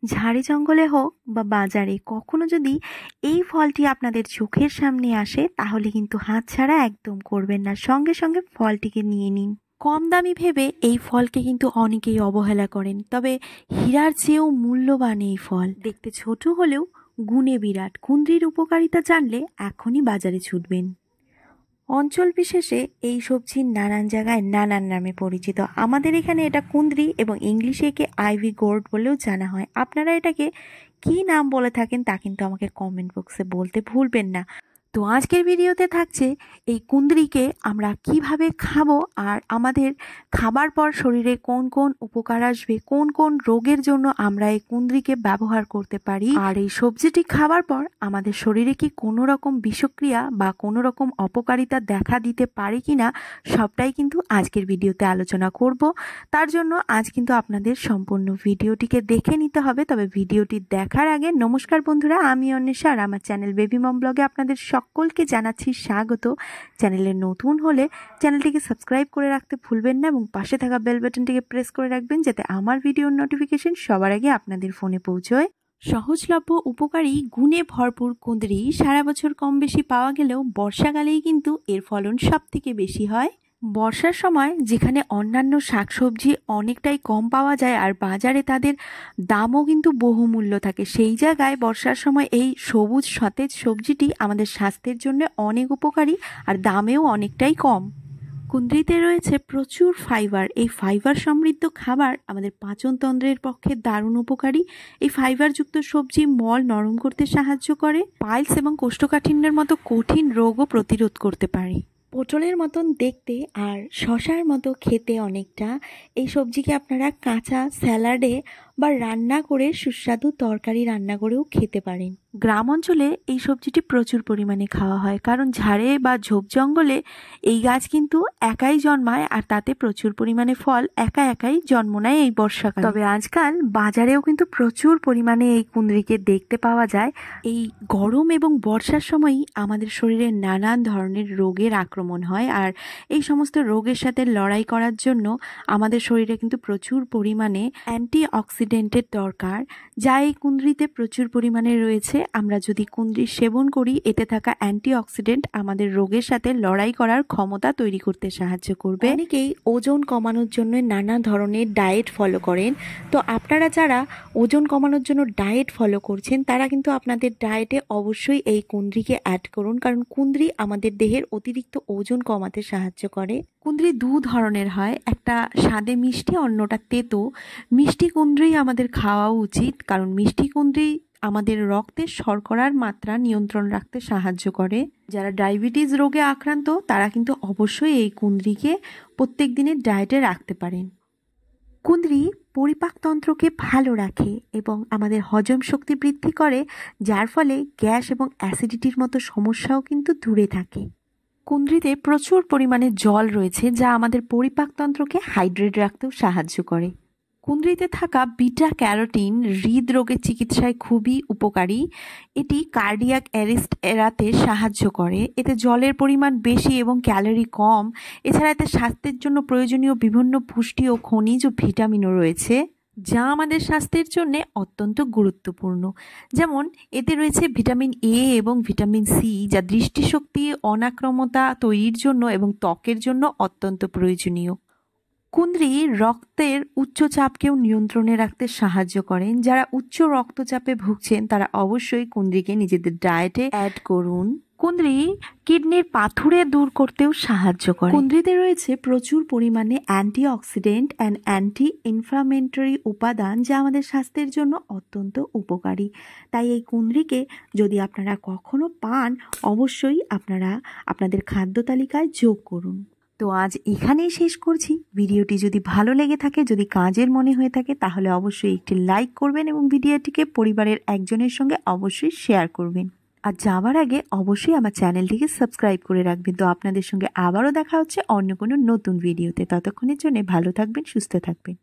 ঝাড়ে জঙ্গলে হোক বা বাজারে কখনো যদি এই ফলটি আপনাদের চোখের সামনে আসে তাহলে কিন্তু হাতছাড়া একদম করবেন না, সঙ্গে সঙ্গে ফলটিকে নিয়ে নিন। কম দামি ভেবে এই ফলকে কিন্তু অনেকেই অবহেলা করেন, তবে হীরার চেয়েও মূল্যবান এই ফল। দেখতে ছোট হলেও গুণে বিরাট। কুঁদরির উপকারিতা জানলে এখনই বাজারে ছুটবেন। অঞ্চল বিশেষে এই সবজি নানান জায়গায় নানান নামে পরিচিত। আমাদের এখানে এটা কুঁদরি এবং ইংলিশে একে আইভি গোর্ড বলেও জানা হয়। আপনারা এটাকে কী নাম বলে থাকেন তা কিন্তু আমাকে কমেন্ট বক্সে বলতে ভুলবেন না। তো আজকের ভিডিওতে থাকছে এই কুঁদরিকে আমরা কিভাবে খাবো, আর আমাদের খাবার পর শরীরে কোন কোন উপকার আসবে, কোন কোন রোগের জন্য আমরা এই কুঁদরিকে ব্যবহার করতে পারি, আর এই সবজিটি খাবার পর আমাদের শরীরে কি কোনো রকম বিষক্রিয়া বা কোনো রকম অপকারিতা দেখা দিতে পারে কিনা, সবটাই কিন্তু আজকের ভিডিওতে আলোচনা করব। তার জন্য আজ কিন্তু আপনাদের সম্পূর্ণ ভিডিওটিকে দেখে নিতে হবে। তবে ভিডিওটি দেখার আগে নমস্কার বন্ধুরা, আমি অন্বেষা আর আমার চ্যানেল বেবি মম ব্লগে আপনাদের সকলকে জানাচ্ছি স্বাগত। চ্যানেলে নতুন হলে চ্যানেলটিকে সাবস্ক্রাইব করে রাখতে ভুলবেন না এবং পাশে থাকা বেল বাটনটিকে প্রেস করে রাখবেন যাতে আমার ভিডিওর নোটিফিকেশন সবার আগে আপনাদের ফোনে পৌঁছয়। সহজলভ্য, উপকারী, গুণে ভরপুর কুঁদরি সারা বছর কম বেশি পাওয়া গেলেও বর্ষাকালেই কিন্তু এর ফলন সবথেকে বেশি হয়। বর্ষার সময় যেখানে অন্যান্য শাকসবজি অনেকটাই কম পাওয়া যায় আর বাজারে তাদের দামও কিন্তু বহুমূল্য থাকে, সেই জায়গায় বর্ষার সময় এই সবুজ সতেজ সবজিটি আমাদের স্বাস্থ্যের জন্য অনেক উপকারী আর দামেও অনেকটাই কম। কুঁদরিতে রয়েছে প্রচুর ফাইবার। এই ফাইবার সমৃদ্ধ খাবার আমাদের পাচনতন্ত্রের পক্ষে দারুণ উপকারী। এই ফাইবারযুক্ত সবজি মল নরম করতে সাহায্য করে, পাইলস এবং কোষ্ঠকাঠিন্যের মতো কঠিন রোগও প্রতিরোধ করতে পারে। পটলের মতন দেখতে আর শশার মতো খেতে অনেকটা। এই সবজিকে আপনারা কাঁচা স্যালাডে বা রান্না করে সুস্বাদু তরকারি রান্না করেও খেতে পারেন। গ্রাম অঞ্চলে এই সবজিটি প্রচুর পরিমাণে খাওয়া হয়, কারণ ঝাড়ে বা ঝোপ জঙ্গলে এই গাছ কিন্তু একাই জন্মায় আর তাতে প্রচুর পরিমাণে ফল একা একাই জন্ম নেয় এই বর্ষাকালে। তবে আজকাল বাজারেও কিন্তু প্রচুর পরিমাণে এই কুঁদরিকে দেখতে পাওয়া যায়। এই গরম এবং বর্ষার সময়ই আমাদের শরীরে নানান ধরনের রোগের আক্রমণ হয়, আর এই সমস্ত রোগের সাথে লড়াই করার জন্য আমাদের শরীরে কিন্তু প্রচুর পরিমাণে অ্যান্টি অক্সিডেন্টের দরকার, যা এই কুঁদরিতে প্রচুর পরিমাণে রয়েছে। আমরা যদি কুঁদরি সেবন করি, এতে থাকা অ্যান্টি অক্সিডেন্ট আমাদের রোগের সাথে লড়াই করার ক্ষমতা তৈরি করতে সাহায্য করবে। অনেকেই ওজন কমানোর জন্য নানা ধরনের ডায়েট ফলো করেন। তো আপনারা যারা ওজন কমানোর জন্য ডায়েট ফলো করছেন তারা কিন্তু আপনাদের ডায়েটে অবশ্যই এই কুঁদরিকে অ্যাড করুন, কারণ কুঁদরি আমাদের দেহের অতিরিক্ত ওজন কমাতে সাহায্য করে। কুঁদরি দু ধরনের হয়, একটা স্বাদে মিষ্টি, অন্যটা তেতো। মিষ্টি কুঁদরি আমাদের খাওয়া উচিত, কারণ মিষ্টি কুঁদরি আমাদের রক্তে শর্করার মাত্রা নিয়ন্ত্রণ রাখতে সাহায্য করে। যারা ডায়াবেটিস রোগে আক্রান্ত তারা কিন্তু অবশ্যই এই কুঁদরিকে প্রত্যেক দিনের ডায়েটে রাখতে পারেন। কুঁদরি পরিপাকতন্ত্রকে ভালো রাখে এবং আমাদের হজম শক্তি বৃদ্ধি করে, যার ফলে গ্যাস এবং অ্যাসিডিটির মতো সমস্যাও কিন্তু দূরে থাকে। কুঁদরিতে প্রচুর পরিমাণে জল রয়েছে যা আমাদের পরিপাকতন্ত্রকে হাইড্রেট রাখতেও সাহায্য করে। কুঁদরিতে থাকা বিটা ক্যারোটিন হৃদরোগের চিকিৎসায় খুবই উপকারী। এটি কার্ডিয়াক অ্যারেস্ট এড়াতে সাহায্য করে। এতে জলের পরিমাণ বেশি এবং ক্যালোরি কম। এছাড়া এতে স্বাস্থ্যের জন্য প্রয়োজনীয় বিভিন্ন পুষ্টি ও খনিজ ও ভিটামিনও রয়েছে, যা আমাদের স্বাস্থ্যের জন্য অত্যন্ত গুরুত্বপূর্ণ। যেমন এতে রয়েছে ভিটামিন এ এবং ভিটামিন সি, যা দৃষ্টিশক্তি, অনাক্রমতা তৈরির জন্য এবং ত্বকের জন্য অত্যন্ত প্রয়োজনীয়। কুঁদরি রক্তের উচ্চচাপকেও নিয়ন্ত্রণে রাখতে সাহায্য করেন। যারা উচ্চ রক্তচাপে ভুগছেন তারা অবশ্যই কুঁদরিকে নিজেদের ডায়েটে অ্যাড করুন। কুঁদরি কিডনির পাথুরে দূর করতেও সাহায্য করে। কুঁদরিতে রয়েছে প্রচুর পরিমাণে অ্যান্টিঅক্সিডেন্ট অ্যান্ড অ্যান্টি ইনফ্লামেটরি উপাদান, যা আমাদের স্বাস্থ্যের জন্য অত্যন্ত উপকারী। তাই এই কুঁদরিকে যদি আপনারা কখনো পান, অবশ্যই আপনারা আপনাদের খাদ্য তালিকায় যোগ করুন। তো আজ এখানেই শেষ করছি। ভিডিওটি যদি ভালো লেগে থাকে, যদি কাজের মনে হয়ে থাকে, তাহলে অবশ্যই একটি লাইক করবেন এবং ভিডিওটিকে পরিবারের একজনের সঙ্গে অবশ্যই শেয়ার করবেন। আর যাওয়ার আগে অবশ্যই আমার চ্যানেলটিকে সাবস্ক্রাইব করে রাখবেন। তো আপনাদের সঙ্গে আবারও দেখা হচ্ছে অন্য কোনো নতুন ভিডিওতে। ততক্ষণের জন্য ভালো থাকবেন, সুস্থ থাকবেন।